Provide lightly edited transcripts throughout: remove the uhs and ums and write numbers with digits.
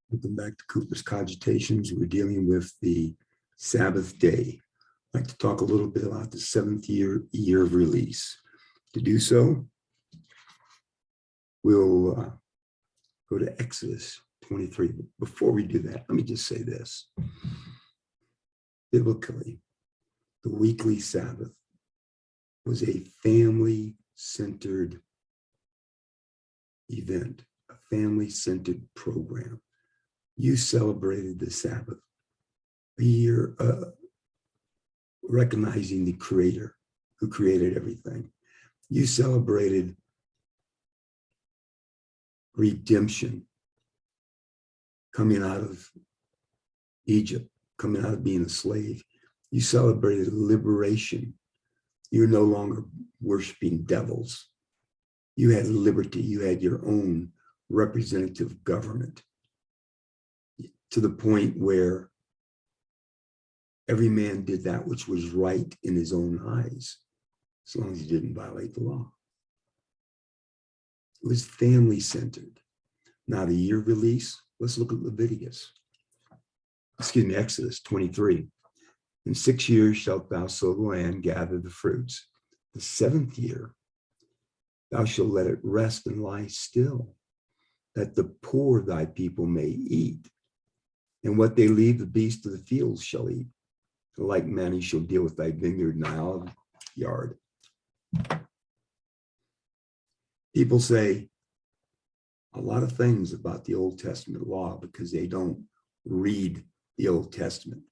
Welcome back to Cooper's Cogitations. We're dealing with the Sabbath day. I'd like to talk a little bit about the seventh year of release. To do so, we'll go to Exodus 23. Before we do that, let me just say this. Biblically, the weekly Sabbath was a family-centered event, a family-centered program. You celebrated the Sabbath, a year recognizing the Creator who created everything. You celebrated redemption, coming out of Egypt, coming out of being a slave. You celebrated liberation. You're no longer worshiping devils. You had liberty. You had your own representative government, to the point where every man did that which was right in his own eyes, as long as he didn't violate the law. It was family-centered. Now, the year of release, let's look at Exodus 23. In 6 years shalt thou sow the land, gather the fruits. The seventh year, thou shalt let it rest and lie still, that the poor of thy people may eat. And what they leave, the beasts of the field shall eat. In like manner shall deal with thy vineyard and thy olive yard. People say a lot of things about the Old Testament law because they don't read the Old Testament.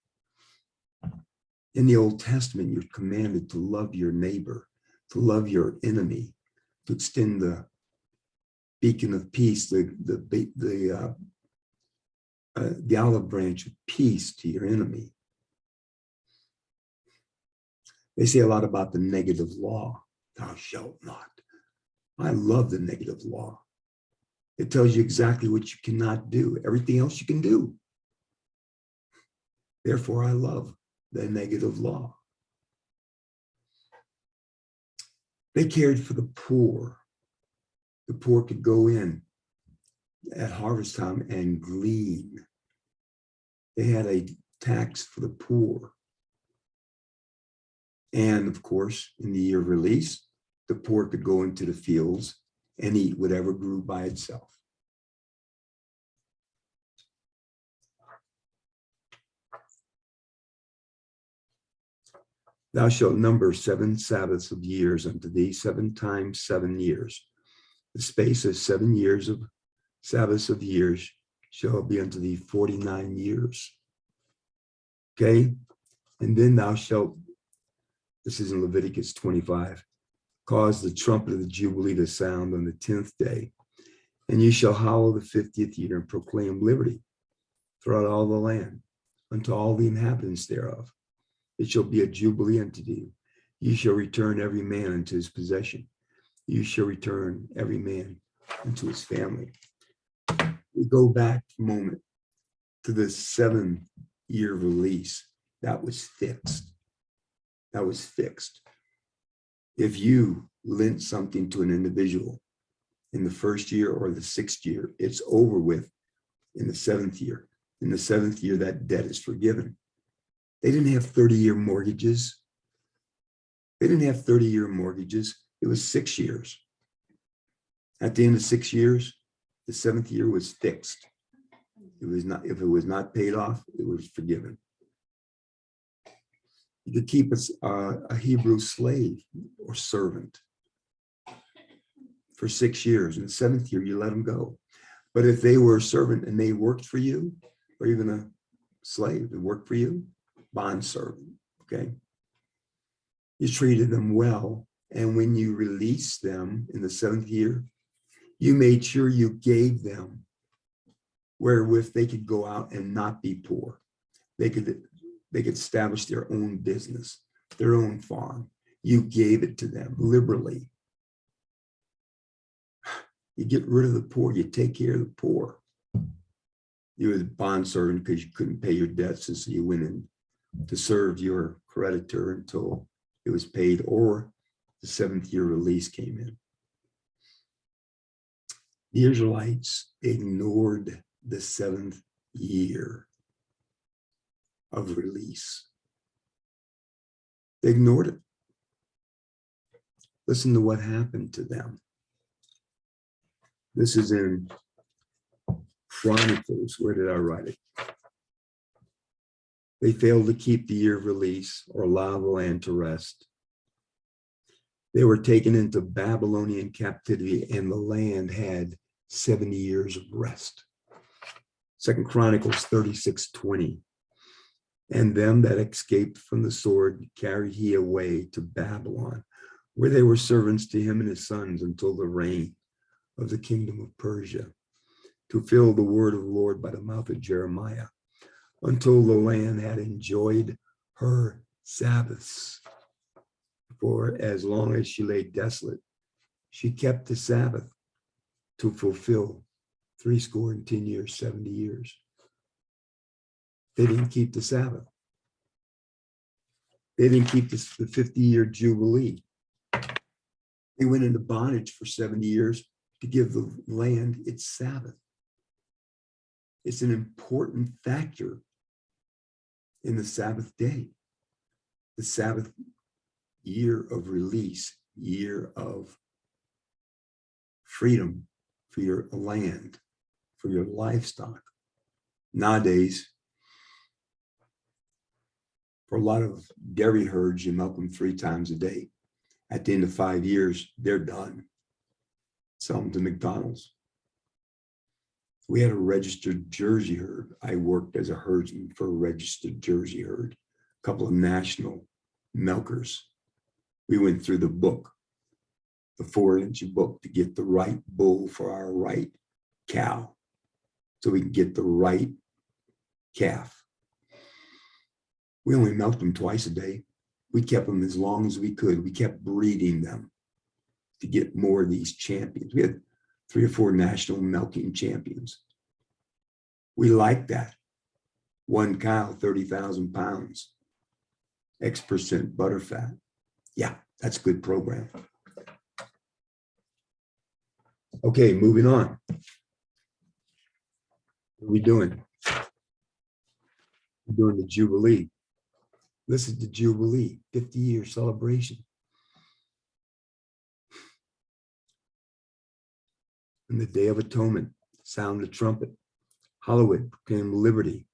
In the Old Testament, you're commanded to love your neighbor, to love your enemy, to extend the beacon of peace, the olive branch of peace to your enemy. They say a lot about the negative law, thou shalt not. I love the negative law. It tells you exactly what you cannot do, everything else you can do. Therefore, I love the negative law. They cared for the poor. The poor could go in at harvest time and glean. They had a tax for the poor. And of course, in the year of release, the poor could go into the fields and eat whatever grew by itself. Thou shalt number 7 Sabbaths of years unto thee, 7 times 7 years. The space of 7 years of Sabbaths of years shall be unto thee 49 years. Okay? And then thou shalt, this is in Leviticus 25, cause the trumpet of the Jubilee to sound on the 10th day. And you shall hallow the 50th year and proclaim liberty throughout all the land unto all the inhabitants thereof. It shall be a Jubilee unto thee. You shall return every man unto his possession. You shall return every man unto his family. We go back a moment to the 7-year release. That was fixed. That was fixed. If you lent something to an individual in the 1st year or the 6th year, it's over with in the 7th year. In the 7th year, that debt is forgiven. They didn't have 30-year mortgages. They didn't have 30-year mortgages. It was 6 years. At the end of 6 years, the 7th year was fixed. It was not, if it was not paid off, it was forgiven. You could keep a Hebrew slave or servant for 6 years. In the 7th year, you let them go. But if they were a servant and they worked for you, or even a slave that worked for you, bond servant, okay? You treated them well. And when you released them in the 7th year, you made sure you gave them wherewith they could go out and not be poor. They could establish their own business, their own farm. You gave it to them liberally. You get rid of the poor, you take care of the poor. You were the bond servant because you couldn't pay your debts, and so you went in to serve your creditor until it was paid, or the 7th year release came in. The Israelites ignored the seventh year of release. They ignored it. Listen to what happened to them. This is in Chronicles. Where did I write it? They failed to keep the year of release or allow the land to rest. They were taken into Babylonian captivity, and the land had 70 years of rest. 2 Chronicles 36:20. And them that escaped from the sword carried he away to Babylon, where they were servants to him and his sons until the reign of the kingdom of Persia, to fill the word of the Lord by the mouth of Jeremiah, until the land had enjoyed her Sabbaths. For as long as she lay desolate, she kept the Sabbath to fulfill 70 years, 70 years. They didn't keep the Sabbath. They didn't keep the 50-year Jubilee. They went into bondage for 70 years to give the land its Sabbath. It's an important factor in the Sabbath day. The Sabbath year of release, year of freedom for your land, for your livestock. Nowadays, for a lot of dairy herds, you milk them 3 times a day. At the end of 5 years, they're done. Sell them to McDonald's. We had a registered Jersey herd. I worked as a herdsman for a registered Jersey herd, a couple of national milkers. We went through the book, the 4-inch book, to get the right bull for our right cow, so we can get the right calf. We only milked them twice a day. We kept them as long as we could. We kept breeding them to get more of these champions. We had 3 or 4 national milking champions. We liked that. 1 cow, 30,000 pounds, X% butter fat. Yeah, that's a good program. Okay, moving on. What are we doing? We're doing the Jubilee. This is the Jubilee, 50-year celebration. On the Day of Atonement, sound the trumpet. Hallowed, proclaim liberty.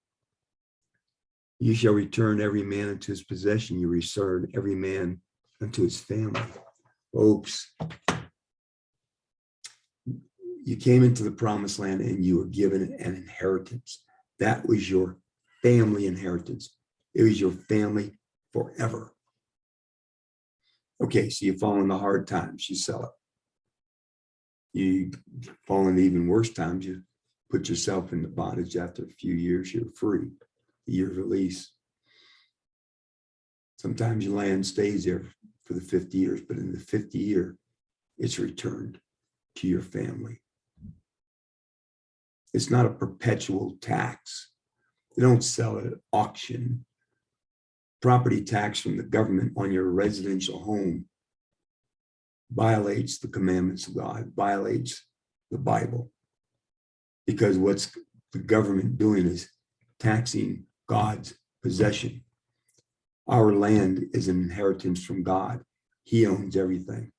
You shall return every man unto his possession. You return every man unto his family. Folks, you came into the promised land and you were given an inheritance. That was your family inheritance. It was your family forever. Okay, so you fall into hard times, you sell it. You fall into even worse times, you put yourself into bondage. After a few years, you're free. The year of release. Sometimes your land stays there for the 50 years, but in the 50th year, it's returned to your family. It's not a perpetual tax. They don't sell it at auction. Property tax from the government on your residential home violates the commandments of God, violates the Bible. Because what's the government doing is taxing God's possession. Our land is an inheritance from God. He owns everything.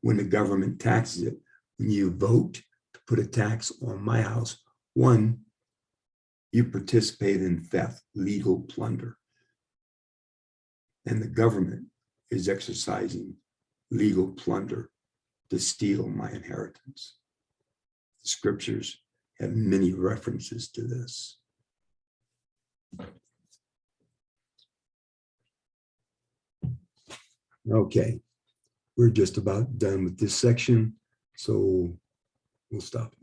When the government taxes it, when you vote to put a tax on my house, 1, you participate in theft, legal plunder. And the government is exercising legal plunder to steal my inheritance. The scriptures have many references to this. Okay, we're just about done with this section, so we'll stop.